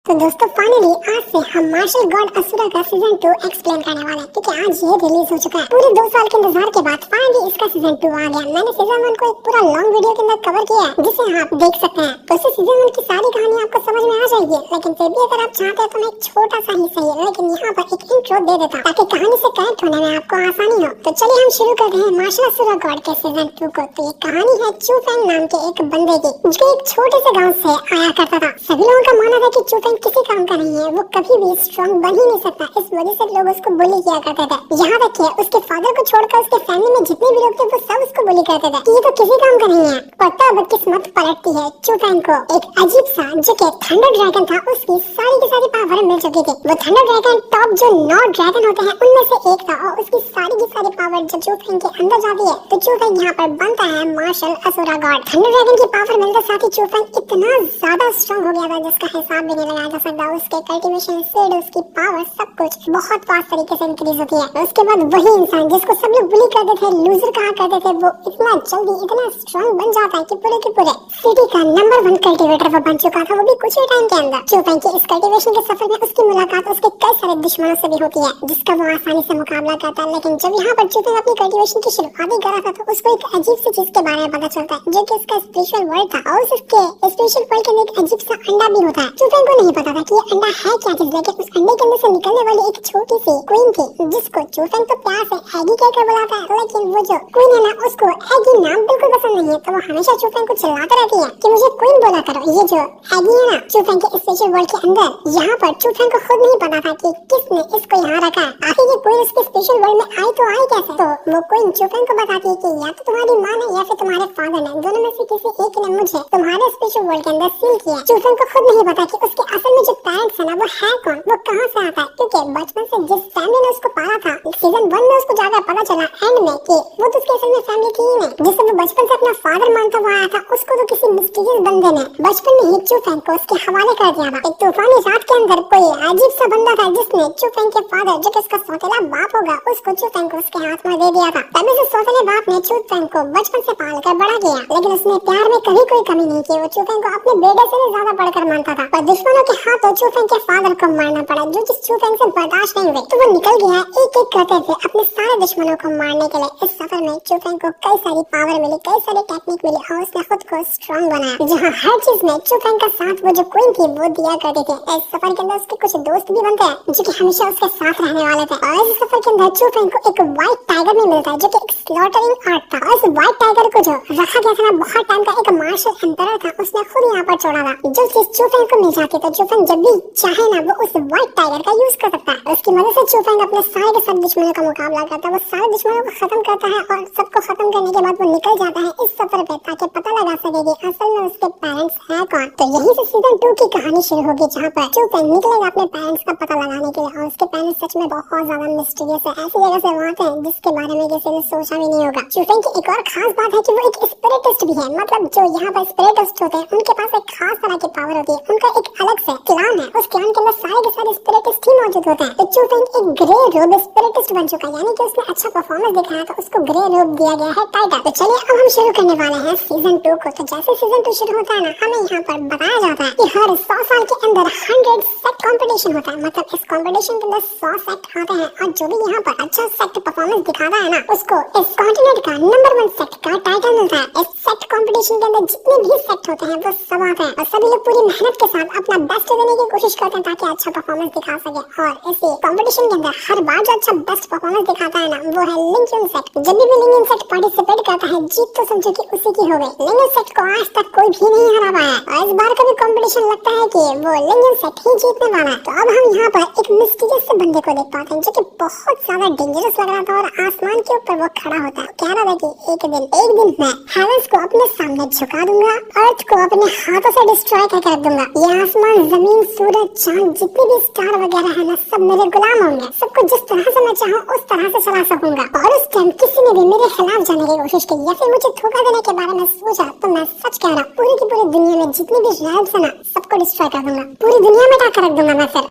तो दोस्तों फाइनली आज से हम मार्शल गॉड असुरा का सीजन 2 एक्सप्लेन करने वाले हैं क्योंकि आज ये रिलीज हो चुका है। पूरे 2 साल के इंतजार के बाद फाइनली इसका सीजन 2 आ गया। मैंने सीजन 1 को एक पूरा लॉन्ग वीडियो के अंदर कवर किया है जिसे आप देख सकते हैं। तो इस सीजन 1 की सारी कहानी आपको समझ में आ जाएगी, लेकिन फिर भी अगर आप चाहते हैं तो मैं एक छोटा सा ही सही लेकिन यहाँ पर एक इंट्रो दे देता हूँ ताकि कहानी से कनेक्ट होने में आपको आसानी हो। तो चलिए हम शुरू करते हैं मार्शल असुरा गॉड के सीजन 2 को। तो ये कहानी है चू फेंग नाम के एक बंदे की जो एक छोटे से गाँव से आया करता था। सभी लोगों का मानना था कि चू फेंग किसी काम का नहीं है, वो कभी भी स्ट्रॉन्ग बन ही नहीं सकता। इस वजह से लोग उसको बुली किया करते थे। यहाँ तक कि उसके फादर को छोड़कर उसके फैमिली में जितने भी लोग थे वो सब उसको बुली करते थे कि ये तो किसी काम का नहीं है। और तब किस्मत पलटती है चू फेंग को एक अजीब सा जो कि थंडर ड्रैगन था उसकी सारी की सारी पावर मिल चुकी थी। वो थंडर ड्रैगन टॉप जो 9 ड्रैगन होते हैं उनमें से एक था और उसकी सारी की सारी पावर जब चू फेंग के अंदर जाती है तो चू फेंग यहाँ पर बनता है marshal Asura god. Thunder dragon की पावर मिलते साथ ही चू फेंग इतना ज्यादा स्ट्रॉन्ग हो गया था जिसका हिसाब भी नहीं लगाया जा सकता। उसके कल्टीवेशन स्पीड, उसकी पावर, सब कुछ बहुत फास्ट तरीके से इंक्रीज होती है। उसके बाद वही इंसान जिसको सब लोग बुली करते थे, लूजर कहा करते थे, वो इतना जल्दी इतना स्ट्रॉन्ग बन जाता है कि पूरे के पूरे सिटी का नंबर 1 कल्टीवेटर वो बन चुका था, वो भी कुछ ही टाइम के अंदर। चू फेंग के इस कल्टीवेशन के सफर में उसकी मुलाकात उसके कई सारे दुश्मनों से भी होती है जिसका वो आसानी से मुकाबला करता है। लेकिन जब यहाँ पर चू फेंग अपनी कल्टीवेशन की शुरुआत ही कर रहा था तो उसको एक अजीब सी चीज के बारे में पता चलता है जो कि इसका स्पिरिचुअल वर्ल्ड था और उसके स्पिरिचुअल वर्ल्ड के अंदर एक अजीब सा अंडा भी होता है। चू फेंग को नहीं पता था कि ये अंडा है क्या चीज, लेकिन उस अंडे के अंदर से निकलने वाली एक छोटी सी क्वीन थी जिसको चू फेंग तो प्यार से एगी कहकर बुलाता है। लेकिन वो जो क्वीन है ना उसको एगी नाम बिल्कुल पसंद नहीं है, तो वो हमेशा चू फेंग को चिल्लाती रहती है कि मुझे क्वीन बोला करो। ये जो एगी है ना चू फेंग के स्पेशल वर्ल्ड के अंदर, यहाँ पर चू फेंग को खुद नहीं पता था कि किसने इसको यहाँ रखा है। आखिर ये क्वीन उसके स्पेशल वर्ल्ड में आई तो आई कैसे? तो वो क्वीन चू फेंग को बताती है कि या तो तुम्हारी माँ ने या फिर तुम्हारे फादर ने, दोनों में से किसी एक ने मुझे तुम्हारे स्पेशल वर्ल्ड के अंदर सील किया। चू फेंग को खुद नहीं पता कि उसके असल में जो पेरेंट्स है ना वो है कौन, वो कहाँ से आता है, क्योंकि बचपन से जिस फैमिली ने उसको पाला था सीजन 1 में उसको जाकर पता चला एंड में कि वो तो उसके असल में फैमिली की ही नहीं। जिसे वो बचपन से अपना फादर मानता हुआ आया था उसको तो किसी मिस्टीरियस बंदे ने बचपन में ही चू फेंग को उसके हवाले कर दिया था। एक तूफानी रात के अंदर कोई अजीब सा बंदा था जिसने चू फेंग के फादर जो कि उसका सौतेला बाप होगा उसको चू फेंग को उसके हाथ में दे दिया था। तभी से सौतेले बाप ने चू फेंग को बचपन से पाल कर बड़ा किया, लेकिन उसने प्यार में कभी कोई कमी नहीं की। वो चू फेंग को अपने बेटे से भी ज्यादा बढ़कर मानता था। पर दुश्मनों के हाथों चू फेंग के फादर को मारना पड़ा जो जिस चू फेंग से बर्दाश्त नहीं हुए, तो वो निकल गया एक एक करते हुए अपने सारे दुश्मनों को मारने के लिए। इस सफर में चू फेंग को कई सारी पावर मिली, कई सारी टेक्निक मिली और उसने खुद को स्ट्रॉन्ग बनाया। जहाँ हर चीज में चू फेंग का साथ वो जो क्वीन थी वो दिया करती थी। इस सफर के अंदर उसके कुछ दोस्त भी बनते हैं जो कि हमेशा उसके साथ रहने वाले थे। और इस सफर के अंदर चू फेंग को एक व्हाइट टाइगर भी मिलता है जो कि एक स्लॉटरिंग आर्ट था। और इस व्हाइट टाइगर को जो रखा गया था ना बहुत टाइम का एक मार्शल एम्परर था, उसने खुद यहाँ पर छोड़ा था। जो चीज चू फेंग को मिल जाती तो चू फेंग जब भी चाहे ना वो उस व्हाइट टाइगर का यूज कर सकता है। उसकी मदद से चू फेंग अपने सारे के सारे दुश्मनों का मुकाबला करता है। वो सारे दुश्मनों को खत्म करता है और सबको खत्म करने के बाद वो निकल जाता है इस सफर पे ताकि पता लगा सके कि असल में उसके पेरेंट्स हैं कौन। तो यहीं से सीजन 2 की कहानी शुरू होगी जहाँ पर चू फेंग निकलेगा अपने पेरेंट्स का पता लगाने के लिए और उसके पेरेंट्स सच में बहुत ज्यादा मिस्टीरियस है। ऐसी जगह से वहाँ थे जिसके बारे में किसी ने सोचा भी नहीं होगा। चू फेंग की एक और खास बात है कि वो एक स्पिरिटिस्ट भी है। मतलब जो यहाँ पर स्पिरिटिस्ट होते हैं उनके पास एक खास तरह की पावर होती है। उनका एक अलग से क्लान है, उस क्लान के अंदर सारे के सारे स्पिरिटिस्ट ही मौजूद होते हैं। तो चू फेंग एक ग्रे रोब स्पिरिटिस्ट बन चुका है, यानी कि उसने अच्छा परफॉर्मेंस दिखाया तो उसको ग्रे रोब दिया गया है टाइटल। तो चलिए अब हम शुरू करने वाले हैं सीजन 2 को। तो जैसे सीजन 2 शुरू होता है ना हमें यहाँ पर बताया जाता है कि हर 100 साल के अंदर 100 सेट कंपटीशन होता है। मतलब इस कंपटीशन के अंदर 100 सेट आते हैं और जो भी यहाँ पर अच्छा सेट परफॉर्मेंस दिखाता है ना उसको इस कॉन्टिनेंट का नंबर 1 सेट का टाइटल मिलता है। इस सेट कंपटीशन के अंदर जितने भी सेट होते हैं वो सब आते हैं और सभी लोग पूरी मेहनत के साथ अपना बेस्ट देने की कोशिश करते हैं ताकि अच्छा परफॉर्मेंस दिखा सके। और इसी कंपटीशन के अंदर हर बार जो अच्छा बेस्ट परफॉर्मेंस दिखाता है ना वो है लिंक्यून सेट। जब भी लिंक्यून सेट पार्टिसिपेट करता है जीत तो समझो कि उसी की हो गई। लिंक्यून सेट को आज तक कोई भी नहीं हरा पाया और इस बार का भी कंपटीशन लगता है कि वो लिंक्यून सेट ही जीतने वाला है। तो अब हम यहाँ पर एक मिस्टीरियस से बंदे को देख पाते हैं जो कि बहुत ज्यादा डेंजरस लग रहा था और आसमान के ऊपर वो खड़ा होता है। कह रहा था कि एक दिन मैं हेवेंस को अपने सामने झुका दूंगा, अर्थ को अपने हाथों से डिस्ट्रॉय कर दूंगा। ये आसमान, जमीन, सूरज, चांद, जितने भी स्टार वगैरह है ना सब मेरे गुलाम होंगे। सबको जिस तरह से मैं चाहूँ उस तरह से चला सकूंगा। और उस टाइम किसी ने भी मेरे खिलाफ जाने की कोशिश की या फिर मुझे धोखा देने के बारे में सोचा तो मैं सच कह रहा हूँ पूरी की पूरी दुनिया में जितनी भी रैल्स है ना सबको डिस्ट्रॉय कर दूंगा, पूरी दुनिया में ढाकर रख दूंगा मैं फिर।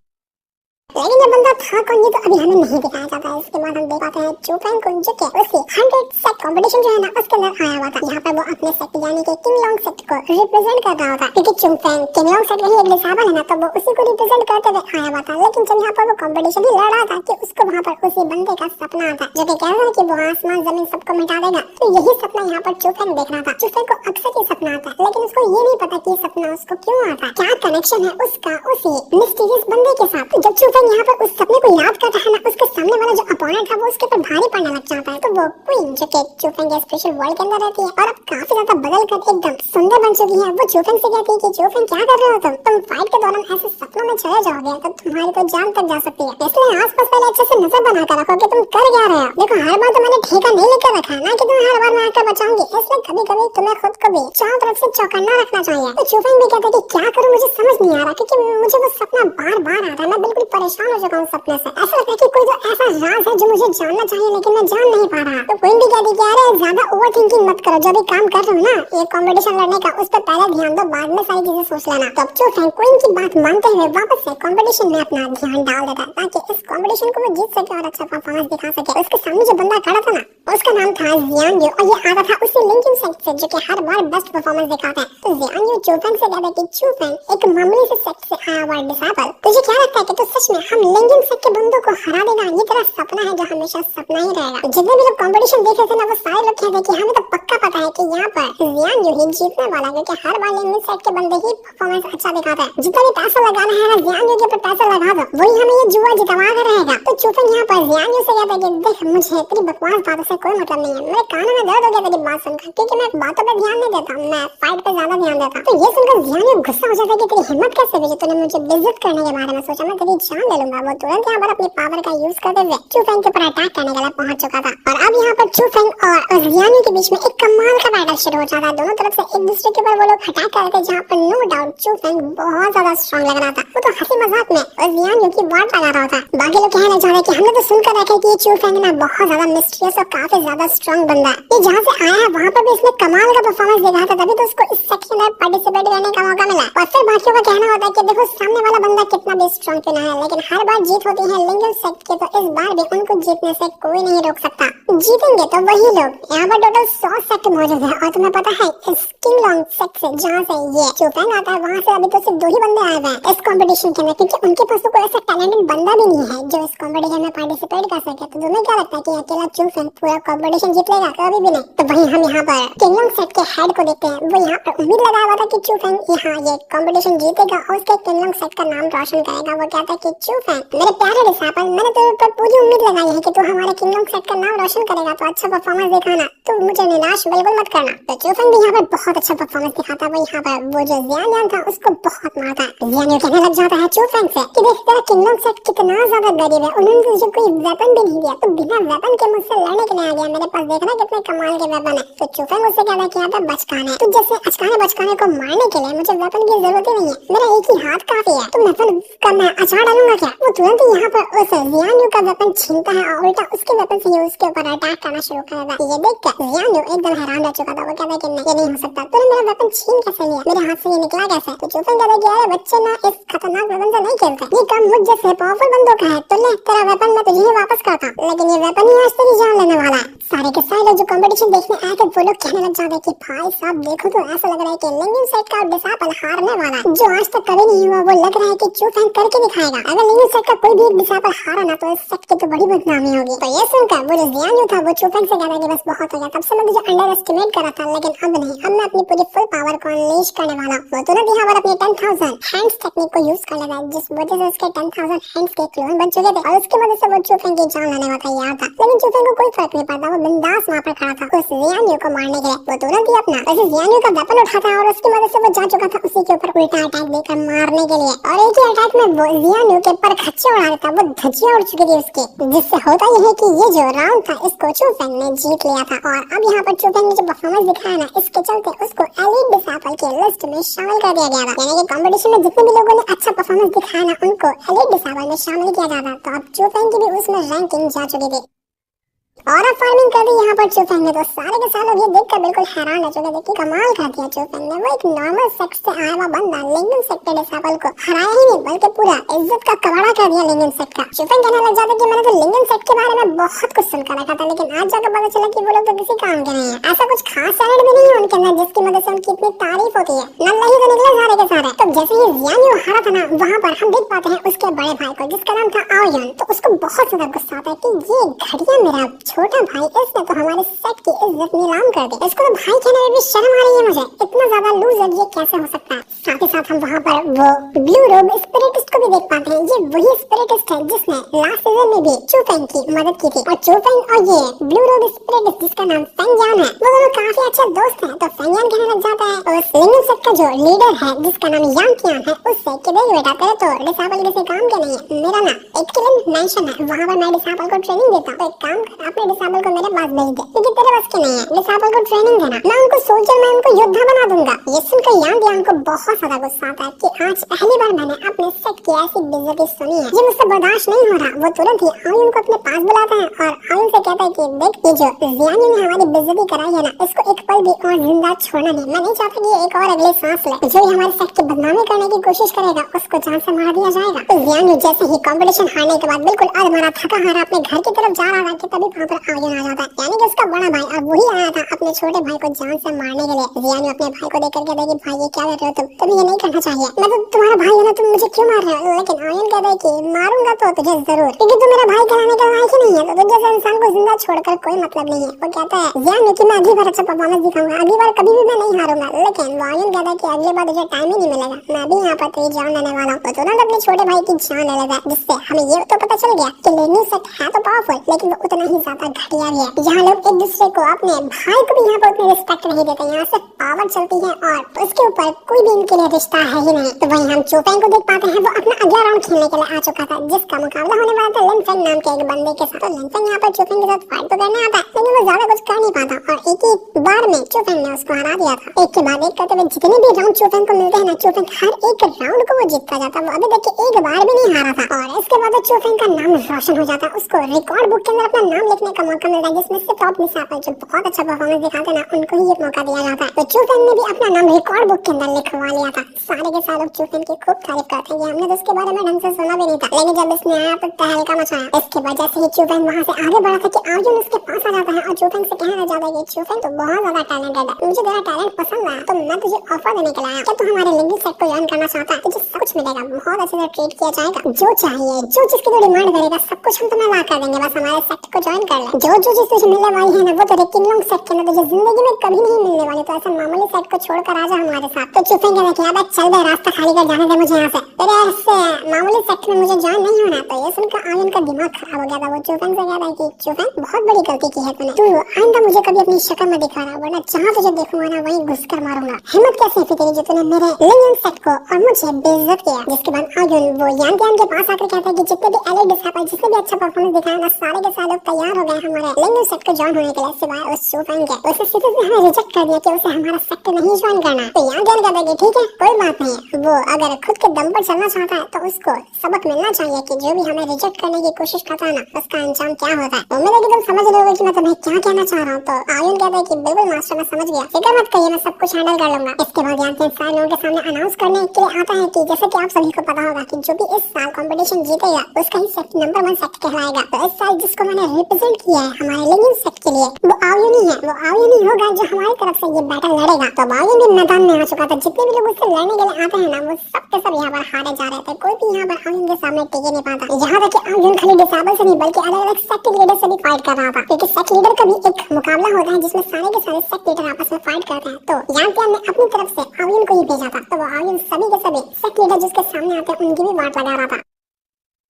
लेकिन ये बंदा था कौन ये तो अभी हमें नहीं दिखाया जाता है। इसके बाद हम देख पाते हैं चूफेंग को जो कि उसी 100 सेट कंपटीशन जो है ना उसके अंदर आया हुआ था। यहाँ पर वो अपने सेट यानी कि किंगलोंग सेट को रिप्रेजेंट कर रहा होता, क्योंकि चूफेंग किंगलोंग सेट का ही एक डिसेबल है ना, तो वो उसी को रिप्रेजेंट करते हुए आया हुआ था। लेकिन जब यहाँ पर वो कंपटीशन ही लड़ रहा था कि उसको वहाँ पर उसी बंदे का सपना आता जो कि कह रहा है कि वो आसमान जमीन सबको मिटा देगा, तो यही सपना यहाँ पर चूफेंग देख रहा था। चूफेंग को अक्सर ये सपना आता है, लेकिन उसको ये नहीं पता कि ये सपना उसको क्यों आता, क्या कनेक्शन है उसका उसी मिस्टीरियस बंदे के साथ। तो जब चूफेंग यहाँ पर उस सपने को याद करता है ना, उसके सामने वाला जो अपोनेंट था वो उसके ऊपर भारी पड़ने लग जाता है। तो वो क्वीन जो कि चूफेंग के स्पेशल वर्ल्ड के अंदर रहती है और अब काफी ज्यादा बदल कर एकदम सुंदर बन चुकी है, वो चूफेंग से कहती है कि चूफेंग क्या कर रहे हो तुम फाइट के दौरान ऐसे सपनों में चले जाओगे तो तुम्हारी तो जान तक जा सकती है, इसलिए आसपास पहले अच्छे से नजर बना कर रखो कि तुम कर क्या रहे हो। देखो हर बार तो मैंने ठेका नहीं लेकर रखा ना कि तुम्हें हर बार मैं आकर बचाऊंगी, इसलिए कभी कभी तुम्हें खुद को भी चारों तरफ से चौकन्ना रखना चाहिए। तो चूफेंग भी कहता है कि क्या करूं मुझे समझ नहीं आ रहा, क्योंकि मुझे वो सपना बार बार आता है, मैं बिल्कुल परेशान हो चुका हूँ सपने से। ऐसा लगता है कि कोई तो ऐसा राज है जो मुझे जानना चाहिए लेकिन मैं जान नहीं पा रहा। तो क्वीन भी कहती है कि अरे ज्यादा ओवर थिंकिंग मत करो, जो भी काम कर रहे हो ना ये कंपटीशन लड़ने का उस पर पहले ध्यान दो, बाद में सारी चीजें सोच लेना। तो अब चूफेंग क्वीन की बात मानते हुए वापस से कंपटीशन में अपना ध्यान डाल देता ताकि इस कंपटीशन को वो जीत सके और अच्छा परफॉर्मेंस दिखा सके। उसके सामने जो बंदा खड़ा था ना उसका नाम था जियांग और ये आता था उसी लिंकिंग सेक्ट से जो कि हर बार बेस्ट परफॉर्मेंस दिखाता है। तो जियांग चूफेंग से कहता है कि चूफेंग एक मामूली से सेक्ट से आया हुआ डिसेबल, तुझे क्या लगता है कि तू सच में हम लिंकिंग सेक्ट के बंदों को हरा देगा? ये तेरा सपना है जो हमेशा सपना ही रहेगा। जितने भी लोग कंपटीशन देख रहे थे ना वो सारे लोग कहते हैं कि हमें तो पक्का पता है कि यहाँ पर जियांग ही जीतने वाला है, क्योंकि हर बार लिंकिंग सेक्ट के बंदे ही परफॉर्मेंस अच्छा दिखाता है। जितना भी पैसा लगाना है ना जियांग के ऊपर पैसा लगा दो, वही हमें ये जुआ जितवा कर रहेगा। तो चूफेंग यहाँ पर जियांग से कहता है कि देख मुझे तेरी बकवास बातों से कोई मतलब नहीं है, मेरे कानों में दर्द हो गया तेरी बात सुनकर, क्योंकि मैं बातों पे ध्यान नहीं देता, मैं फाइट पे ज्यादा ध्यान देता। तो ये सुनकर जियांग गुस्सा हो जाता है कि तेरी हिम्मत कैसे हुई, तूने मुझे बेइज्जत करने के बारे में सोचा, मैं तेरी जान ले लूंगा। वो तुरंत यहाँ पर अपनी पावर का यूज करते हुए चूफेंग के ऊपर अटैक करने के लिए पहुंच चुका था। और अब यहाँ पर चूफेंग और जियांग के बीच में एक कमाल का बैटल शुरू हो जाता है। दोनों तरफ से एक दूसरे के ऊपर वो लोग अटैक कर रहे थे, जहाँ पर नो डाउट चूफेंग बहुत ज्यादा स्ट्रॉन्ग लग रहा था। वो तो हंसी मजाक में और जियांग की वाट लगा रहा था। बाकी लोग कहने लग रहे कि हमने तो सुनकर रखे कि ये चूफेंग ना बहुत ज्यादा मिस्टीरियस और काफी ज्यादा स्ट्रॉन्ग बंदा है, ये जहाँ से आया है वहाँ पर भी इसने कमाल का परफॉर्मेंस दिखाया था, तभी तो उसको इस सेक्शन में पार्टिसिपेट करने का मौका मिला। और फिर बाकियों का कहना होता है कि देखो सामने वाला बंदा कितना भी स्ट्रॉन्ग क्यों ना है, लेकिन हर बार जीत होती है लिंकिंग सेक्ट की, तो इस बार भी उनको जीतने से कोई नहीं रोक सकता। जीतेंगे तो वही लोग। यहाँ पर टोटल 100 सेक्ट मौजूद है और तुम्हें पता है इस किंगलोंग सेक्ट से जहाँ से ये चूफेंग आता है वहाँ से अभी तो सिर्फ 2 ही बंदे आए हुए हैं इस कंपटीशन के अंदर, क्योंकि उनके पास तो कोई ऐसा टैलेंटेड बंदा भी नहीं है जो इस कंपटीशन में पार्टिसिपेट कर सके। तो तुम्हें क्या लगता है कि अकेला चूफेंग पूरा कंपटीशन जीत लेगा? कभी भी नहीं। तो वहीं हम यहाँ पर किंगलोंग सेक्ट के हेड को देखते हैं, वो यहाँ पर उम्मीद लगाया हुआ था कि चूफेंग यहाँ ये कंपटीशन जीतेगा और उसके किंगलोंग सेक्ट का नाम रोशन करेगा। वो कहता है कि चूफेंग मेरे प्यारे डिसेबल, मैंने तेरे ऊपर पूरी उम्मीद लगाई है कि तू हमारे किंगलोंग सेक्ट का नाम रोशन करेगा, तो अच्छा परफॉर्मेंस दिखाना, तो मुझे निराश बिल्कुल मत करना। तो चूफेंग भी यहाँ पर बहुत अच्छा परफॉर्मेंस दिखाता है। वो यहाँ पर वो जो जियांग था उसको बहुत मारता है। जियांग कहने लग जाता है चूफेंग से कि देख तेरा किंगलोंग सेक्ट कितना ज्यादा गरीब है, उन्होंने तुझे कोई वेपन भी नहीं दिया, तो बिना वेपन के मुझसे लड़ने के लिए आ गया, मेरे पास देखना कितने कमाल के वेपन है। तो चूफेंग उससे कहता है कि यहाँ पे बचकाने, तो जैसे अचकाने बचकाने को मारने के लिए मुझे वेपन की जरूरत ही नहीं है, मेरा एक ही हाथ काफी है, तो वेपन का मैं अचार डालूंगा क्या? वो तुरंत ही यहाँ पर उस जियांग का वेपन छीनता है और उल्टा उसके वेपन से उसके ऊपर अटैक करना शुरू कर देता है। ये देख कर जियांग एकदम हैरान रह चुका था। वो कहता है कि नहीं, ये नहीं हो सकता, तूने मेरा वेपन छीन कैसे लिया, मेरे हाथ से ये निकला कैसे? तो चूफेंग कहता है कि अरे बच्चे ना इस खतरनाक वेपन से नहीं खेलते, ये काम मुझ जैसे पावरफुल बंदों का है, तो ले तेरा वेपन मैं तुझे वापस करता, लेकिन ये वेपन ही आज तेरी जान लेने वाला है। सारे के सारे लोग जो कंपटीशन देखने आए थे वो लोग कहने लग जाते कि भाई साहब देखो तो ऐसा लग रहा है कि लिंकिंग सेक्ट का डिसेबल हारने वाला है, जो आज तक कभी नहीं हुआ। वो लग रहा है कि चूफेंग करके दिखाएगा। अगर लिंकिंग सेक्ट का कोई भी डिसेबल हारा ना तो इस सेक्ट की तो बड़ी बदनामी होगी। तो ये सुनकर वो जो जियांग था वो चूफेंग से कहता कि बस बहुत हो गया, तब से मैं तुझे अंडर एस्टिमेट कर रहा था, लेकिन अब नहीं, अब मैं अपनी पूरी फुल पावर को अनलीश करने वाला हूँ। वो तुरंत यहाँ पर अपनी 10,000 हैंड्स टेक्निक को यूज कर लेता है, जिस वजह से उसके 10,000 हैंड्स के क्लोन बन चुके थे और उसकी वजह से वो चूफेंग की जान लेने वाला तैयार था। लेकिन चूफेंग को कोई फर्क नहीं पड़ता, वो बिंदास वहाँ पर खड़ा था उस जियांग को मारने के लिए। वो तुरंत ही अपना ऐसे जियांग का वेपन उठाता है और उसकी वजह से वो जा चुका था उसी के ऊपर उल्टा अटैक देकर मारने के लिए। और एक ही अटैक में वो जियांग के ऊपर खच्चे उड़ा देता, वो धज्जियां उड़ चुकी थी उसकी, जिससे होता यह है कि ये जो राउंड था इसको चूफेंग ने जीत लिया था। और अब यहाँ पर चूफेंग ने जो परफॉर्मेंस दिखाया ना, इसके चलते उसको एलीट डिसेबल की लिस्ट में शामिल कर दिया गया था। यानी कि कंपटीशन में जितने भी लोगों ने अच्छा परफॉर्मेंस दिखाया ना उनको एलीट डिसेबल में शामिल किया जाता। तो अब चूफेंग की भी उसमें रैंकिंग जा चुकी थी। और अब फार्मिंग कर दी यहाँ पर चुफेंग ने। तो सारे के सारे लोग ये देखकर बिल्कुल हैरान हो चुके थे कि कमाल कर दिया चुफेंग ने। वो एक नॉर्मल सेक्ट से आया हुआ बंदा लिंगन सेक्ट के डिसेबल को हराया ही नहीं बल्कि पूरा इज्जत का कबाड़ा कर दिया लिंगन सेक्ट का। चुफेंग कहने लग जाता कि मैंने तो लिंगन सेक्ट के बारे में बहुत कुछ सुनकर रखा था, लेकिन आज जाकर पता चला कि वो लोग तो किसी काम के नहीं है। ऐसा कुछ खास टैलेंट भी नहीं है उनके अंदर जिसकी मदद से उनकी इतनी तारीफ होती है। नल्ला ही तो निकले सारे के सारे। तो जैसे ही जियान यू हारा था ना, वहाँ पर हम देख पाते हैं उसके बड़े भाई को जिसका नाम था आओयन। तो उसको बहुत ज्यादा गुस्सा आता है कि ये घटिया मेरा छोटा भाई, इसने तो हमारे सेट की इज्जत नीलाम कर दी। इसको तो भाई कहने में भी शर्म आ रही है मुझे। इतना ज्यादा लूजर ये कैसे हो सकता है। साथ ही साथ हम वहाँ पर वो ब्लू रोब स्पिरिटिस्ट को भी देख पाते हैं। ये वही स्पिरिटिस्ट है जिसने लास्ट सीजन में भी चुफेंग की मदद की थी। और चुफेंग और ये ब्लू रोब स्पिरिटिस्ट जिसका नाम फेंगयान है, वो दोनों काफी अच्छे दोस्त हैं। तो फेंगयान कहने लग जाता है उस लिंगन सेट का जो लीडर है जिसका नाम यांकियान है उससे कि देख बेटा तेरे तो डिसेबल किसी काम के नहीं है। मेरा ना एक क्लिन मैंशन है, वहाँ पर मैं डिसेबल को ट्रेनिंग देता हूँ। एक काम कर अपने डिसेबल को मेरे पास भेज दे क्योंकि तेरे बस के नहीं है डिसेबल को ट्रेनिंग देना। मैं उनको सोल्जर, मैं उनको योद्धा बना दूंगा। ये सुनकर यांकियान को बहुत ज्यादा गुस्सा आता है कि आज पहली बार मैंने अपने सेट की ऐसी बेइज्जती सुनी है। ये मुझसे बर्दाश्त नहीं हो रहा। वो तुरंत ही आयुन को अपने पास बुलाता है और आयुन से कहता है कि देख ये जो जियान ने हमारी बेइज्जती कराई है ना, इसको एक पल भी और जिंदा छोड़ना नहीं। मैं नहीं चाहता कि ये एक और अगले सांस ले। जो हमारे सेट की बदनामी करने की कोशिश करेगा उसको जान से मार दिया जाएगा। तो जियान जैसे ही कंपटीशन हारने के बाद बिल्कुल अधमरा थका हारा अपने घर की तरफ जा रहा था कि तभी वहाँ पर आयुन आ जाता है, यानी कि उसका बड़ा भाई। और वही आया था अपने छोटे भाई को जान से मारने के लिए। जियान अपने भाई को देखकर कहता है कि भाई ये क्या कर रहे हो तुम ये नहीं करना चाहिए। मैं तो तुम्हारा भाई हूँ ना, तुम मुझे क्यों मार रहे हो। लेकिन आयुन कहता है कि मारूंगा तो तुझे जरूर, क्योंकि तू मेरा भाई कहलाने का लायक ही नहीं है। तो तुझे जैसे इंसान को जिंदा छोड़कर कोई मतलब नहीं है। वो कहता है जियान कि मैं अगली बार अच्छा परफॉर्मेंस दिखाऊंगा, अगली बार कभी भी मैं नहीं हारूंगा। लेकिन आयुन कहता है कि अगली बार तुझे टाइम ही नहीं मिलेगा, मैं भी यहाँ पर तेरी जान लेने वाला हूँ। तो तुरंत अपने छोटे भाई की जान ले लेता है, जिससे हमें ये तो पता चल गया कि लिंगन सेट है तो पावरफुल, लेकिन वो उतना ही ज्यादा घटिया भी है। यहाँ लोग एक दूसरे को, अपने भाई को भी यहाँ पर उतनी रिस्पेक्ट नहीं देते। यहाँ से पावर चलती है और उसके ऊपर कोई भी इनके लिए रिश्ता है ही नहीं। तो वहीं हम चुफेंग को देख पाते हैं, वो अपना अगला राउंड खेलने के लिए आ चुका था जिसका मुकाबला होने वाला था लिनफेंग नाम के एक बंदे के साथ। तो लिनफेंग यहाँ पर चुफेंग के साथ फाइट तो करने आता है, लेकिन वो ज्यादा कुछ कर नहीं पाता और एक ही बार में चुफेंग ने उसको हरा दिया था। एक के बाद एक करते हुए जितने भी राउंड चुफेंग को मिलते हैं ना, चुफेंग हर एक राउंड को वो जीतता जाता। वो अभी तक एक बार भी नहीं हारा था। और इसके बाद चुफेंग का नाम रोशन हो जाता है। उसको रिकॉर्ड बुक के अंदर अपना नाम लिखने का मौका मिलता है, जिसमें से टॉप डिसेबल जो बहुत अच्छा परफॉर्मेंस दिखाते हैं ना, उनको ही ये मौका दिया जाता है। तो चुफेंग ने भी अपना नाम रिकॉर्ड बुक के अंदर लिखवा लिया था। सारे के सारे लोग चुफेंग की खूब तारीफ करते हैं। हमने तो उसके बारे में ढंग से सुना भी नहीं था, लेकिन जब इसने आया तो तहलका मचाया। इसके वजह से ही चुफेंग वहाँ से आगे बढ़ा था कि आयुन उसके पास आ जाता है और चुफेंग से कहने लग जाता है कि चुफेंग तो बहुत ज्यादा टैलेंटेड है, मुझे तेरा टैलेंट पसंद आया, तो मैं तुझे ऑफर देने के लिए आया। क्या तू हमारे लिंगन सेट को ज्वाइन करना चाहता है? तुझे सब कुछ मिलेगा, बहुत अच्छे से ट्रीट किया जाएगा, जो चाहिए जो चीज की तू डिमांड करेगा सब कुछ हम तुम्हें ला कर देंगे, बस हमारे सेट को ज्वाइन कर ले। जो चीज तुझे मिलने वाली है ना, वो तेरे किंगलोंग सेट के अंदर तुझे जिंदगी में कभी नहीं मिलने वाली। तो ऐसा मामूली सेट को छोड़कर आ जा हमारे साथ। तो चुफेंग कहता है कि चल दे, रास्ता खाली कर जाने दे मुझे यहाँ से, तेरे ऐसे मामूली सेट में मुझे ज्वाइन नहीं होना। तो ये सुनकर आयुन का दिमाग खराब हो गया था। वो चुफेंग से कहता है कि चुफेंग बहुत बड़ी गलती की है तूने, तू आइंदा मुझे कभी अपनी शक्ल में दिखा रहा, वरना जहाँ तुझे देखूंगा ना वहीं घुस कर मारूंगा। हिम्मत कैसे थी तेरी जो तूने मेरे लिंगन सेट को और मुझे बेइज्जत किया। जिसके बाद आयुन वो यांकियान के पास आकर कहता है कि जितने भी एलिट डिसेबल जिसने भी अच्छा परफॉर्मेंस दिखाया ना, सारे के सारे लोग तैयार हो गए हमारे लिंगन सेट को ज्वाइन होने के लिए, सिवाय उस चुफेंग के। उसे सीधे से हमें रिजेक्ट कर दिया कि उसे हमारा सेट नहीं ज्वाइन करना। तो यांकियान कहता है कि ठीक है कोई बात नहीं, वो अगर खुद के दम पर चलना चाहता है तो उसको सबक मिलना चाहिए कि जो भी हमें रिजेक्ट करने की कोशिश करता है ना, उसका अंजाम क्या होता है। उम्मीद है कि तुम समझ रहे होगे कि मैं तुम्हें क्या कहना चाह रहा हूँ। तो आयुन कहता है कि बिल्कुल मास्टर मैं समझ गया, फिक्र मत करिए, मैं सब कुछ हैंडल कर लूंगा। इसके बाद यांकियान सारे लोगों के सामने अनाउंस करने के लिए आता है कि जैसे कि आप सभी को पता होगा कि जो भी इस साल कंपटीशन जीतेगा उसका ही सेट नंबर 1 सेट कहलाएगा। तो इस साल जिसको मैंने रिप्रेजेंट किया है हमारे लिंगन सेट के लिए, वो आयुन ही है। वो आयुन ही होगा जो हमारी तरफ से ये बैटल लड़ेगा। तो आयुन भी मैदान में आ चुका था। जितने भी लोग उससे लड़ने के लिए आते हैं ना, वो सब के सब यहाँ पर हारे जा रहे थे। कोई भी यहाँ पर आयुन के सामने टिके नहीं पाता। यहाँ तक कि आयुन खाली डिसेबल से नहीं बल्कि अलग अलग सेट लीडर से भी फाइट कर रहा था, क्योंकि सेट लीडर का भी एक मुकाबला होता है जिसमें सारे के सारे सेट लीडर आपस में फाइट करते हैं। तो यांकियान ने अपनी तरफ से आयुन को ही भेजा था। तो वो आयुन सभी के सभी सेट लीडर जिसके सामने आते हैं उनकी भी वाट लगा रहा था।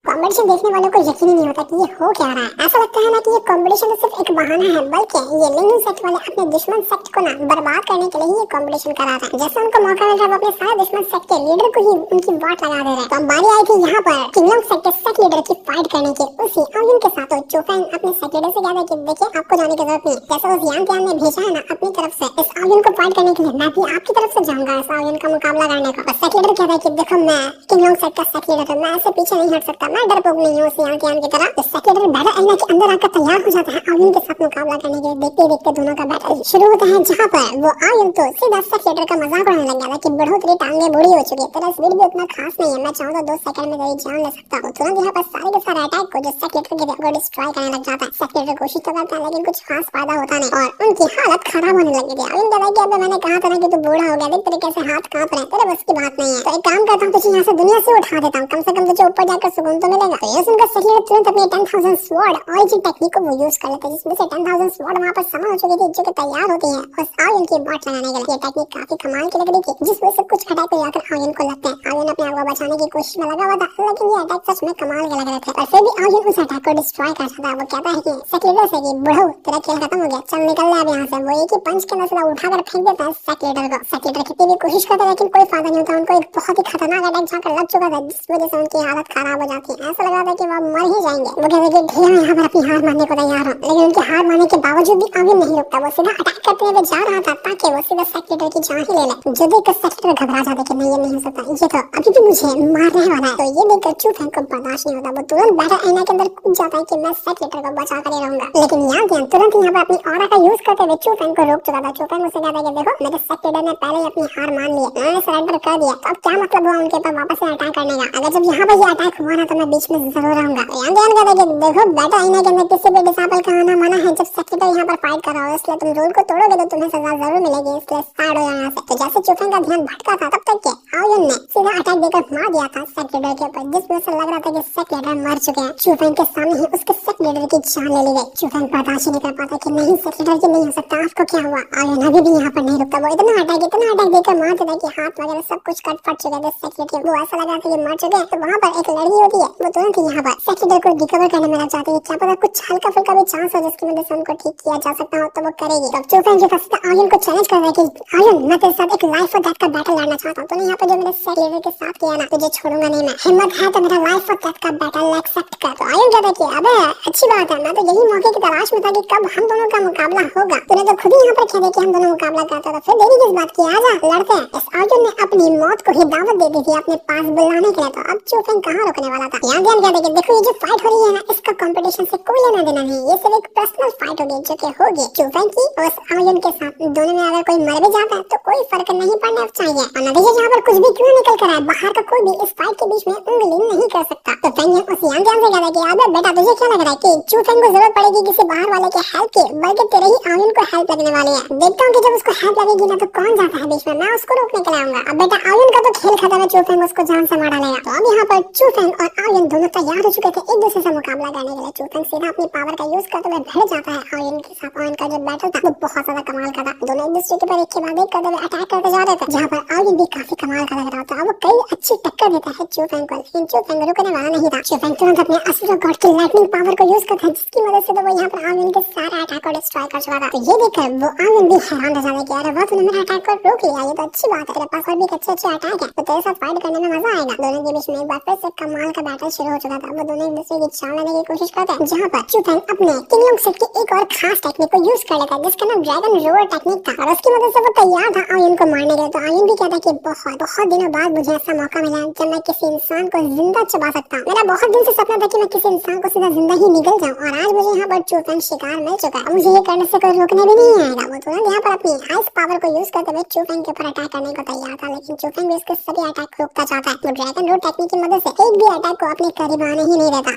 कंपटीशन देखने वालों को यकीन ही नहीं होता कि ये हो क्या रहा है। ऐसा लगता है ना कि ये कंपटीशन तो सिर्फ एक बहाना है, बल्कि ये लिंगन सेट वाले अपने दुश्मन सेट को ना बर्बाद करने के लिए ही ये कंपटीशन करा रहा है। जैसे उनको मौका मिल रहा है वो अपने सारे दुश्मन सेट के लीडर को ही उनकी वाट लगा दे रहे हैं। तो बारी आई थी यहाँ पर किंगलोंग सेट के सेट लीडर की फाइट करने की। उसी आयुन के साथ चुफेंग अपने सेट लीडर से कहता है कि देखिए आपको जाने की जरूरत नहीं, जैसे उस यांकियान ने भेजा है ना अपनी तरफ से इस आयुन को फाइट करने के लिए, मैं भी आपकी तरफ से जाऊंगा इस आयुन का मुकाबला करने का। सेट लीडर कहता है कि देखो मैं किंगलोंग सेट का सेट लीडर हूँ, मैं ऐसे पीछे नहीं हट सकता, मैं डरपोक नहीं हूँ सियान कियान की तरह। सेक्रेटरी बैटल एरिया के अंदर आकर तैयार हो जाता है आर्यन के साथ मुकाबला करने के लिए। देखते देखते दोनों का बैटल शुरू होता है, जहाँ पर वो आर्यन तो सीधा सेक्रेटरी का मजाक उड़ाने लग गया कि बढ़ोतरी टांगे बूढ़ी हो चुकी है, तेरा स्पीड भी उतना खास नहीं है, मैं चाहूँ तो 2 सेकंड में तेरी जान ले सकता हूँ। तुरंत यहाँ पर सारे के सारे अटैक को जो सेक्रेटरी को डिस्ट्रॉय करने लग जाता है। सेक्रेटरी कोशिश तो करता है लेकिन कुछ खास फायदा होता नहीं और उनकी हालत खराब होने लगी थी। आर्यन कहता है कि अबे मैंने कहा था ना कि तू बूढ़ा हो गया, देख तरीके से हाथ कांप रहे हैं, तेरे बस की बात नहीं है, तो एक काम करता हूँ तुझे यहाँ से दुनिया से उठा देता हूँ, कम से कम तुझे ऊपर जाकर सुकून तो मिलेगा। तो ये सुनकर सेक्रेटरी तुरंत अपनी 10,000 स्वॉर्ड ऑरिजिन टेक्निक को वो यूज कर लेते हैं, जिसमें से 10,000 स्वॉर्ड वहाँ पर समा हो चुकी थी जो कि तैयार होती है उस आर्यन की बॉट लगाने के लिए। ये टेक्निक काफी कमाल की लग रही थी, जिसमें से कुछ अटैक को जाकर आर्यन को लगते हैं। आर्यन अपने आप को बचाने की कोशिश में लगा हुआ था, लेकिन ये अटैक सच में कमाल के लग रहे थे, और फिर भी आर्यन उस अटैक को डिस्ट्रॉय कर सकता है। वो कहता है कि सेक्रेटरी से कि बुढ़ऊ तेरा खेल खत्म हो गया, चल निकल ले अब यहाँ से। वो एक ही पंच के अंदर सीधा उठाकर फेंक देता है सेक्रेटरी को। सेक्रेटरी कितनी भी कोशिश करता है लेकिन कोई फायदा नहीं होता, उनको एक बहुत ही खतरनाक अटैक जाकर लग चुका था, जिस वजह से उनकी हालत खराब हो जाती है। ऐसा लग रहा था कि वो मर ही जाएंगे। वो कहते कि भैया मैं यहाँ पर अपनी हार मानने को तैयार हूँ, लेकिन उनकी हार मानने के बावजूद भी आर्यन नहीं रुकता। वो सीधा अटैक करते हुए जा रहा था ताकि वो सीधा सेक्रेटरी की जान ही ले ले। जो देखकर सेक्रेटरी घबरा जाता कि नहीं ये नहीं हो सकता, ये तो अभी भी मुझे मारने वाला है। तो ये देखकर चू फेंग को बर्दाश्त नहीं होता, वो तुरंत बैटल एरिया के अंदर कूद जाता है कि मैं सेक्रेटरी को बचा कर ही रहूंगा। लेकिन यहाँ तुरंत यहाँ पर अपनी ऑरा का यूज करते हुए चू फेंग को रोक चुका था। चू फेंग उसे कहता है कि देखो मेरे सेक्रेटरी ने पहले ही अपनी हार मान ली है, मैंने सरेंडर कर दिया, तो अब क्या मतलब हुआ उनके ऊपर वापस से अटैक करने का। अगर जब यहाँ पर ये अटैक हुआ ना तो मैं बीच में जरूर रहूंगा। यहाँ कहता है कि देखो बैटल एरिया के अंदर किसी भी डिसेबल का आना मना है, जब सेक्रेटरी यहाँ पर फाइट कर रहा हो, इसलिए तुम रूल को तोड़ोगे तो तुम्हें सजा जरूर मिलेगी, इसलिए साइड हो जाओ यहाँ से। तो जैसे चू फेंग का ध्यान भटका था तब तक के आर्यन ने सीधा अटैक देकर मार दिया था सेक्रेटरी के ऊपर, जिस वजह से लग रहा था कि सेक्रेटरी मर चुके हैं। चू फेंग के सामने ही उसके सेक्रेटरी की जान ले ली गई। चू फेंग बर्दाश्त नहीं कर पाता कि नहीं सेक्रेटरी की नहीं हो सकता, आपको क्या हुआ। आर्यन अभी भी यहाँ पर नहीं रुकता, वो इतना अटैक देकर मार देता कि हाथ वगैरह सब कुछ कट फट चुके थे सेक्रेटरी। वो ऐसा लगा था कि मर चुके हैं। तो वहाँ पर एक लड़की होती है, वो तुरंत यहाँ पर सेक्रेटरी को रिकवर करने में लग जाती है, क्या पता कुछ हल्का फुल्का भी चांस हो जिसकी वजह से उनको ठीक किया जा सकता हो, तो वो करेगी। तब चू फेंग के पास आर्यन को चैलेंज कर रहा है कि आर्यन मैं तेरे साथ एक लाइफ और डेथ का बैटल लड़ना चाहता हूँ, तूने यहाँ पर जो मेरे सेक्रेटरी के साथ किया ना, तुझे छोड़ूंगा नहीं मैं, हिम्मत है तो मेरा लाइफ और डेथ का बैटल एक्सेप्ट कर। तो आर्यन कहता है कि अबे अच्छी बात है, मैं तो यही मौके की तलाश में था कि कब हम दोनों का मुकाबला होगा, तूने तो खुद ही यहाँ पर कह दिया कि हम दोनों मुकाबला करते हैं, तो फिर देरी किस बात की, आजा लड़ते हैं। इस आर्यन ने अपनी मौत को ही दावत दे दी थी अपने पास बुलाने के लिए, तो अब चू फेंग कहाँ रुकने वाला था। यहाँ ध्यान कहते कि देखो ये जो फाइट हो रही है ना, इसका कंपटीशन से कोई लेना देना नहीं, ये सिर्फ एक पर्सनल फाइट होगी जो कि होगी चू फेंग की और उस आर्यन के साथ। दोनों में अगर कोई मर भी जाता है तो कोई फर्क नहीं पड़ना चाहिए, और नतीजे जहाँ पर कुछ भी क्यों निकल कर आए, बाहर का कोई भी इस फाइट के बीच में उंगली नहीं कर सकता। तो फेंग उस यान ध्यान से कहता कि अबे बेटा तुझे क्या लग रहा है कि चू फेंग को जरूरत पड़ेगी किसी बाहर वाले के हेल्प की, बल्कि तेरे ही आर्यन को हेल्प लगने वाली है। देखता हूँ कि जब उसको हेल्प लगेगी ना तो कौन जाता है बीच में, मैं उसको रोकने के लिए आऊंगा। अब बेटा आर्यन का तो खेल खत्म है, चू फेंग उसको जान से मार डालेगा। तो अब यहाँ पर चू फेंग और आर्यन दोनों तैयार हो चुके थे एक दूसरे से मुकाबला करने के लिए। चू फेंग सीधा अपनी पावर का यूज करते हुए भिड़ जाता है आर्यन के साथ, और इनका जो बैटल था वो बहुत ज्यादा कमाल का था। दोनों एक दूसरे के ऊपर एक के बाद एक करते हुए अटैक करते जा रहे थे, जहाँ पर आर्यन भी काफी कमाल का लग रहा था। अब वो कई अच्छी टक्कर देता है चू फेंग को, लेकिन चू फेंग रुकने वाला नहीं था। चू फेंग तुरंत अपने असुर गॉड की लाइटनिंग पावर को यूज करता है, जिसकी मदद से तो वो यहाँ पर आर्यन के सारे अटैक को डिस्ट्रॉय कर चुका था। तो ये देखकर वो आर्यन भी हैरान रह जाता है कि अरे वाह तूने मेरा अटैक को रोक लिया, ये तो अच्छी बात है, तेरे पास और भी अच्छे अटैक है, तो तेरे साथ फाइट करने में मजा आएगा। दोनों के बीच में एक बार फिर से कमाल का बैटल शुरू हो चुका था। वो दोनों एक दूसरे की जान लेने की कोशिश करते हैं, जहाँ पर चू फेंग अपने किंग लॉन्ग सेट की एक और खास टेक्निक को यूज कर लेता है, जिसका नाम ड्रैगन रोअर टेक्निक था, और उसकी मदद से वो तैयार था आर्यन को मारने के लिए। तो आर्यन भी कहता है कि बहुत दिनों बाद मुझे ऐसा मौका मिला जब मैं किसी इंसान को जिंदा चबा सकता हूँ। मेरा बहुत दिन से सपना था कि मैं किसी इंसान को सीधा जिंदा ही निगल जाऊँ, और आज मुझे यहाँ पर चू फेंग शिकार मिल चुका है। मुझे ये करने से कोई रोकने भी नहीं आएगा। वो तुरंत यहाँ पर अपनी हाईएस्ट पावर को यूज करते हुए चू फेंग के ऊपर अटैक करने को तैयार था, लेकिन चू फेंग भी उसके सभी अटैक रोकता चाहता है। वो ड्रैगन रोड टेक्निक की मदद से एक भी अटैक को अपने करीब आने ही नहीं देता।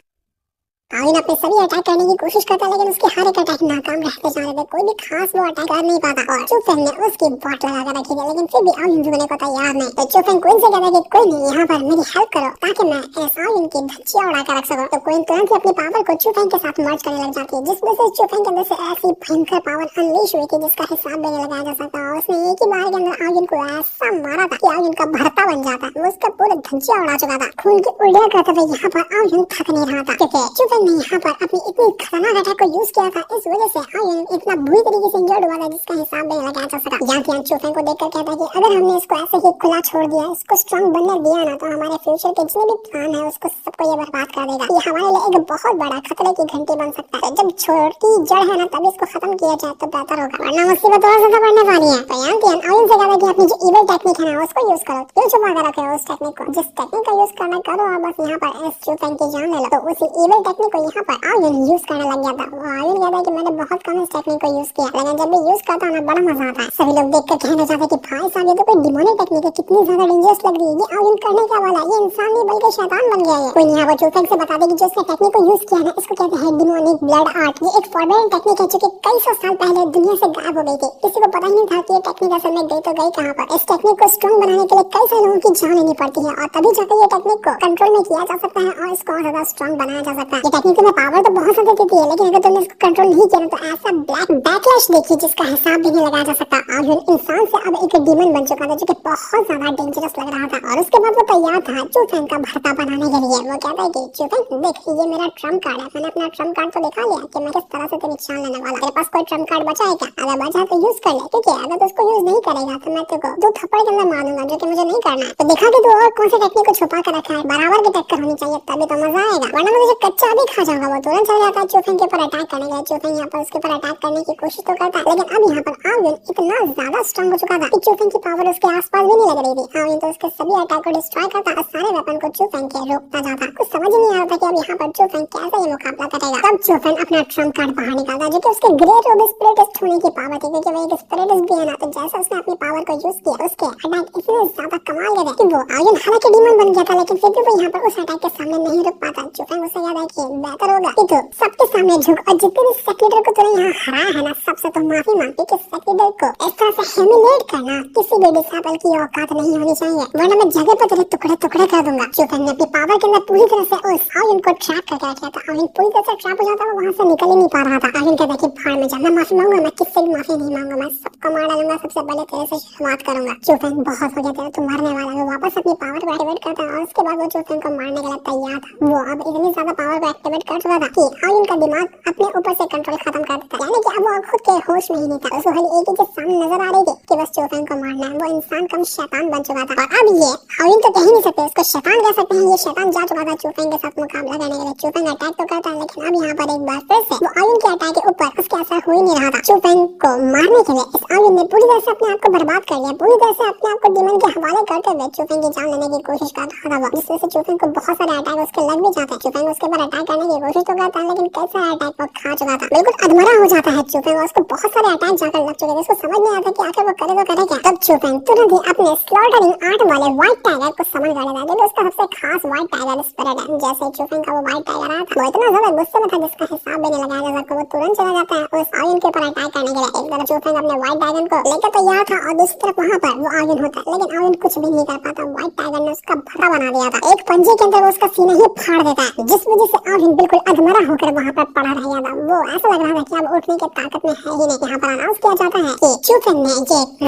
आर्यन अपने सभी अटैक करने की कोशिश करता है, लेकिन उसके हर एक अटैक नाकाम रहते जा रहे थे, कोई भी खास वो अटैक कर नहीं पाता, और चू फेंग ने उसकी बॉट लगा कर रखी थी, लेकिन फिर भी आर्यन रुकने को तैयार नहीं। तो चू फेंग क्वीन से कहता है कि कोई नहीं, यहाँ पर मेरी हेल्प करो ताकि मैं इस आर्यन की धज्जियां उड़ा कर रख सकूं। तो क्वीन तुरंत ही अपनी पावर को चू फेंग के साथ मर्ज करने लग जाती है, जिस वजह से चू फेंग के अंदर से ऐसी भयंकर पावर अनलीश हुई थी जिसका हिसाब भी नहीं लगाया जा सकता। और उसने एक ही बार के अंदर आर्यन को ऐसा मारा था कि आर्यन का भरता बन जाता, वो उसका पूरा धज्जियां उड़ा चुका था। खून की उल्टियां करते हुए यहाँ पर आर्यन थक नहीं रहा था, क्योंकि चू फेंग चुफेंग ने यहाँ पर अपनी इतनी खतरनाक अटैक को यूज किया था, इस वजह से आयुन इतना बुरी तरीके से इंजर्ड हुआ था जिसका हिसाब नहीं लगाया जा सका। यांग चुफेंग को देखकर कहता है कि अगर हमने इसको ऐसे ही खुला छोड़ दिया, इसको स्ट्रांग बनने दिया ना, तो हमारे फ्यूचर के जितने भी प्लान है उसको सबको ये बर्बाद कर देगा। ये हमारे लिए एक बहुत बड़ा खतरे की घंटी बन सकता है। जब छोटी जड़ है ना तभी इसको खत्म किया जाए तो बेहतर होगा, वरना मुसीबत और ज्यादा बढ़ने वाली है। तो यांग आयुन से कहता है कि अपनी जो इविल टेक्निक है ना उसको यूज करो। क्यों छुपा कर रखे हो उस टेक्निक को? जिस टेक्निक का यूज करना करो और बस यहाँ पर इस चुफेंग की जान ले लो। तो उसी इविल टेक्निक को यहाँ पर आयुन यूज करने लग गया था। वो आयुन कहता है कि मैंने बहुत कम इस टेक्निक को यूज किया, लेकिन जब भी यूज करता हूँ ना बड़ा मजा आता है। सभी लोग देखकर कहने जाते कि भाई साहब ये तो कोई डिमोनिक टेक्निक है, कितनी ज्यादा डेंजरस लग रही है। ये आयुन करने क्या वाला है? ये इंसान नहीं बल्कि शैतान बन गया है। कोई यहाँ पर चुफेंग से बता दे कि जो इसने टेक्निक को यूज किया ना इसको कहते हैं डिमोनिक ब्लड आर्ट। ये एक फॉरबिडन टेक्निक है जो कि कई सौ साल पहले दुनिया से गायब हो गई थी। किसी को पता ही नहीं था कि ये टेक्निक असल में गई तो गई कहाँ पर। इस टेक्निक को स्ट्रॉन्ग बनाने के लिए कई सारे लोगों की जान लेनी पड़ती है और तभी जाकर ये टेक्निक को कंट्रोल में किया जा सकता है और इसको और ज्यादा स्ट्रॉन्ग बनाया जा सकता है। ये टेक्निक में पावर तो बहुत ज्यादा देती है, लेकिन अगर तुमने इसको कंट्रोल नहीं किया तो ऐसा ब्लैक बैकलैश देखिए जिसका हिसाब भी नहीं लगाया जा सकता। और इंसान से अब एक डीमन बन चुका था जो कि बहुत ज्यादा डेंजरस लग रहा था। और उसके बाद वो तैयार था चुफेंग का भर्ता बनाने के लिए। वो कहता है कि चुफेंग देख ये मेरा ट्रम्प कार्ड है, मैंने अपना ट्रम्प कार्ड तो दिखा लिया कि मैं किस तरह से तेरी जान लेने वाला। तेरे पास कोई ट्रम्प कार्ड बचा है क्या? अगर बचा तो यूज कर ले, क्योंकि अगर तो उसको यूज नहीं करेगा तो मैं तेरे को दो थप्पड़ के अंदर मार दूंगा, जो कि मुझे नहीं करना है। तो दिखा कि तू और कौन सी टेक्निक को छुपा कर रखा है, बराबर की टक्कर होनी चाहिए तभी तो मजा आएगा, वरना मुझे कच्चा भी खा जाऊंगा। वो तुरंत चला जाता है चुफेंग के ऊपर अटैक करने के लिए। चुफेंग यहाँ पर उसके ऊपर अटैक करने की कोशिश तो करता है, लेकिन अब यहाँ पर आयुन इतना ज्यादा स्ट्रॉन्ग हो चुका था कि चुफेंग की पावर उसके आसपास भी नहीं लग रही थी। आयुन तो उसके सभी अटैक को डिस्ट्रॉय करता और सारे वेपन को चुफेंग के रोकता जाता। कुछ समझ नहीं आ रहा था कि अब यहाँ पर चुफेंग कैसे ये मुकाबला करेगा। तब चुफेंग अपना ट्रम्प कार्ड बाहर निकालता जो कि उसके ग्रेट रूबी स्पिरिटिस्ट होने की पावर थी, क्योंकि वो एक स्पिरिटिस्ट भी है ना। तो जैसे उसने अपनी पावर को यूज किया उसके अटैक इतने ज्यादा कमाल के थे कि वो आयुन हालांकि डीमन बन गया था, लेकिन फिर भी वो यहाँ पर उस अटैक के सामने नहीं रुक पाता। चुफेंग उससे कहता है कि बेहतर होगा कि तू सबके सामने झुक और जितने भी सेक्रेटर को तूने यहाँ हराया है ना सबसे तो माफी मांगती कि सेक्रेटर को इस तरह से ह्यूमिलेट करना किसी भी डिसेबल की औकात नहीं होनी चाहिए, वरना मैं जगह पर तेरे टुकड़े टुकड़े कर दूंगा। चुफेंग ने अपनी पावर के अंदर पूरी तरह से उस आयुन को ट्रैप करके रखा था। आयुन पूरी तरह से ट्रैप हो जाता है, वहां से निकल ही नहीं पा रहा था। आयुन कहता है कि भाड़ में जा, मैं माफी मांगूंगा, मैं किससे भी माफी नहीं मांगूंगा, मैं सबको मार डालूंगा, सबसे पहले तेरे से शुरुआत करूंगा। चुफेंग बहुत हो गया तेरा, तू मरने वाला है। वो वापस अपनी पावर को एक्टिवेट करता है और उसके बाद वो चुफेंग को मारने के लिए तैयार था। वो अब इतनी ज्यादा पावर को एक्टिवेट कर चुका था कि आयुन का दिमाग अपने ऊपर से कंट्रोल खत्म कर देता, यानी कि अब वो खुद के होश में ही नहीं था। उसको खाली एक ही चीज सामने नजर आ रही थी कि बस चुफेंग को मारना है। वो इंसान कम शैतान बन चुका था और अब ये आयुन तो कह ही नहीं सकते, उसको शैतान कह सकते हैं। ये शैतान जा चुका था चुफेंग के साथ मुकाबला करने के लिए। चुफेंग अटैक तो करता है, लेकिन अब यहाँ पर एक बार फिर से वो आयुन के अटैक के ऊपर उसके असर हो ही नहीं रहा था। चुफेंग को मारने के लिए इस आयुन ने पूरी तरह से अपने आप को बर्बाद कर लिया, पूरी तरह से अपने आप को डीमन के हवाले करते हुए चुफेंग की जान लेने की कोशिश कर रहा था, जिससे से चुफेंग को बहुत सारे अटैक उसके लग भी जाते हैं। चुफेंग उसके ऊपर अटैक करने की कोशिश तो करता है, लेकिन कई सारे अटैक वो खा चुका था, बिल्कुल अधमरा हो जाता है चुफेंग। उसको बहुत सारे अटैक जाकर लग चुके थे, उसको समझ नहीं आता कि आखिर वो करे तो करे क्या। तब चुफेंग तुरंत ही अपने स्लॉटरिंग आर्ट वाले व्हाइट टाइगर को समन कर लेता है, जो उसका सबसे खास व्हाइट टाइगर स्पिरिट है। जैसे चुफेंग का वो व्हाइट टाइगर आया था, वो इतना ज्यादा गुस्से में था जिसका हिसाब भी नहीं लगाया जा सकता। वो तुरंत चला जाता है उस आयुन के ऊपर अटैक करने के लिए। एक तरफ चुफेंग अपने व्हाइट टाइगर को लेकर तैयार था और दूसरी तरफ वहां पर वो आयुन होता है, लेकिन आयुन कुछ भी नहीं कर पाता। व्हाइट टाइगर ने उसका भरा बना दिया था, एक पंजे के अंदर वो उसका सीना ही फाड़ देता है, जिस वजह से आयुन बिल्कुल अधमरा होकर वहां पर पड़ा रह गया था। वो ऐसा लग रहा था कि अब उठने की ताकत में है ही नहीं। यहाँ पर अनाउंस किया जाता है कि चुफेंग ने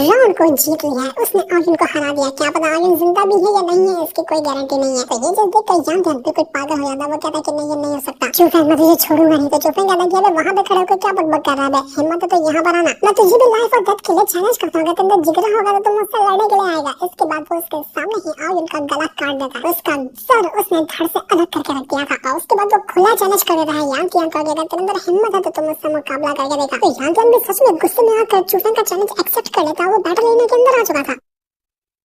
ये राउंड को जीत लिया है, उसने आयुन को हरा दिया। क्या पता आयुन जिंदा भी है या नहीं है, इसकी कोई गारंटी नहीं है। तो ये चीज देख कर यांग बिल्कुल पागल हो जाता है। वो कहता है कि नहीं ये नहीं हो सकता, चुफेंग मैं तुझे छोड़ूंगा नहीं। तो चुफेंग कहता है कि अबे वहां पे खड़े होकर क्या बकबक कर रहा है, हिम्मत है तो यहाँ पर आना, मैं तुझे भी लाइफ और डेथ के लिए चैलेंज करता हूँ, तेरे अंदर जिगरा होगा तो तुम मुझसे लड़ने के लिए आएगा। इसके बाद वो उसके सामने ही आयुन का गला काट देता है, उसका सर उसने धड़ से अलग करके रख दिया था। और उसके बाद वो खुला चैलेंज कर देता है यांग को, अगर तेरे अंदर हिम्मत है तो तुम मुझसे मुकाबला करके देखा। तो यांग भी सच में गुस्से में आकर चुफेंग का चैलेंज एक्सेप्ट कर लेता है। वो बैटल एरिया के अंदर आ चुका था।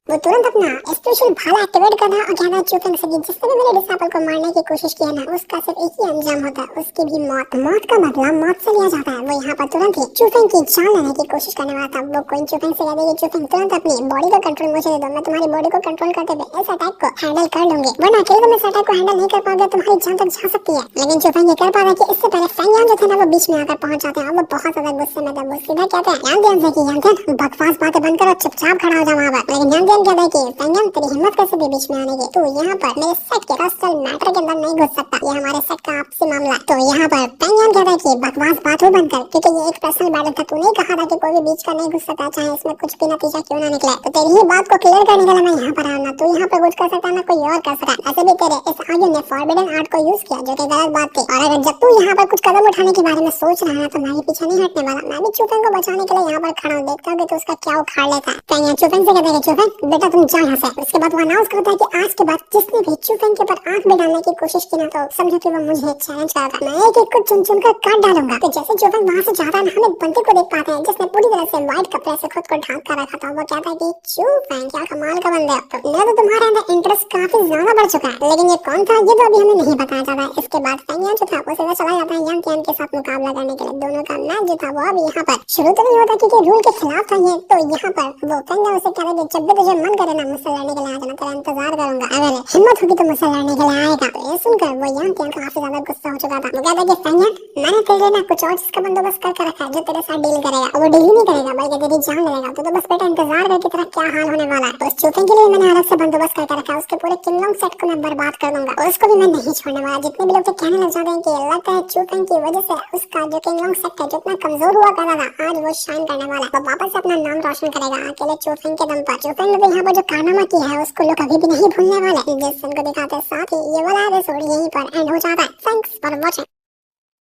वो तुरंत अपना स्पेशल भाला एक्टिवेट करना और कहना चुफेंग से कि जिसने भी मेरे डिसेबल को मारने की कोशिश की है ना उसका सिर्फ एक ही अंजाम होता है, उसकी भी मौत। मौत का बदला मौत से लिया जाता है। वो यहाँ पर तुरंत ही चुफेंग की जान लेने की कोशिश करने वाला था। वो कोई चुफेंग से कहता है कि चुफेंग तुरंत अपनी बॉडी को कंट्रोल मुझे दे दो, मैं तुम्हारी बॉडी को कंट्रोल करते हुए इस अटैक को हैंडल कर लूंगी, वरना अकेले तुम इस अटैक को हैंडल नहीं कर पाओगे, तुम्हारी जान तक जा सकती है। लेकिन चुफेंग ये कर पा रहा है कि इससे पहले फैंग जो थे ना वो बीच में आकर पहुंच जाते हैं और वो बहुत ज्यादा गुस्से में थे। वो सीधा कहते हैं यांग से कि यांग बकवास बातें बंद करो, चुपचाप खड़ा हो जा वहां पर। लेकिन यांग फेंगियन कहता है कि फेंगियन तेरी हिम्मत कैसे हुई बीच में आने की, तू यहाँ पर मेरे सेट के पर्सनल मैटर के अंदर नहीं घुस सकता, ये हमारे सेट का आपसी मामला है। तो यहाँ पर फेंगियन कहता है कि बकवास बातों बंद कर, क्योंकि ये एक पर्सनल मैटर था, तू नहीं कहा था कि कोई भी बीच का नहीं घुस सकता, चाहे इसमें कुछ भी नतीजा क्यों ना निकले। तो तेरी ही बात को क्लियर करने के लिए मैं यहाँ पर आया, ना तू यहाँ पर कुछ कर सकता ना कोई और कर सकता। ऐसे भी तेरे इस आर्ग्यू ने फॉरबिडन आर्ट को यूज किया, जो कि गलत बात थी। और अगर जब तू यहाँ पर कुछ कदम उठाने के बारे में सोच रहा है तो मैं भी पीछे नहीं हटने वाला, मैं भी चुफेंग को बचाने के लिए यहाँ पर खड़ा हूँ, देखता हूँ कि तू उसका क्या उखाड़ लेता है। फेंगियन चुफेंग से कहता है कि चुफेंग बेटा तुम जाओ यहाँ से। उसके बाद वो अनाउंस करता है कि आज के बाद जिसने भी चुफेंग के ऊपर आंख भी डालने की कोशिश की ना, तो समझो कि वो मुझे चैलेंज करेगा, मैं एक एक को चुन चुन कर काट डालूंगा। तो जैसे चुफेंग वहाँ से जाता है, हम एक बंदे को देख पाते हैं जिसने पूरी तरह से व्हाइट कपड़े से खुद को ढांक कर रखा था। वो कहता है कि चुफेंग क्या कमाल का बंदा है, तो तुम्हारे अंदर इंटरेस्ट काफी ज्यादा बढ़ चुका है, लेकिन ये कौन था ये तो अभी हमें नहीं बताया जाता है। इसके बाद फेंगियन जो था वो सीधा चला जाता है यांग तियान के साथ मुकाबला करने के लिए। दोनों का मैच जो था वो अब यहाँ पर शुरू तो नहीं होता क्योंकि रूल के खिलाफ था ये, तो यहाँ पर वो फेंगियन उसे कह रहा है जब भी तुझे मन करे ना मुझसे लड़ने के लिए आ जाना, तेरा इंतजार करूंगा, अगर हिम्मत होगी तो मुझसे लड़ने के लिए आएगा। तो ये सुनकर वो यांग तियान काफी ज्यादा गुस्सा हो चुका था। वो कहता है कि फेंगियन मैंने तेरे लिए ना कुछ और चीज का बंदोबस्त करके रखा है जो तेरे साथ डील करेगा, और वो डील नहीं करेगा बल्कि तेरी जान लेगा। तो बस बेटा इंतजार कर कि तेरा क्या हाल होने वाला है। तो उस चुफेंग के लिए मैंने अलग से बंदोबस्त करके रखा है, उसके पूरे किंगडम सेट को मैं बर्बाद कर दूंगा और उसको भी मैं नहीं छोड़ने वाला। जितने भी लोग तो कहने लग जाते हैं कि लगता है चुफेंग की वजह से उसका जो किंगडम सेट है जो इतना कमजोर हुआ करता था आज वो शाइन करने वाला है, वो वापस से अपना नाम रोशन करेगा अकेले चुफेंग के दम पर। चुफेंग ने यहाँ पर जो कारनामा किया है उसको लोग कभी भी नहीं भूलने वाले। जिस को दिखाते साथ ही ये वाला एपिसोड यहीं पर एंड हो जाता है। Thanks for watching.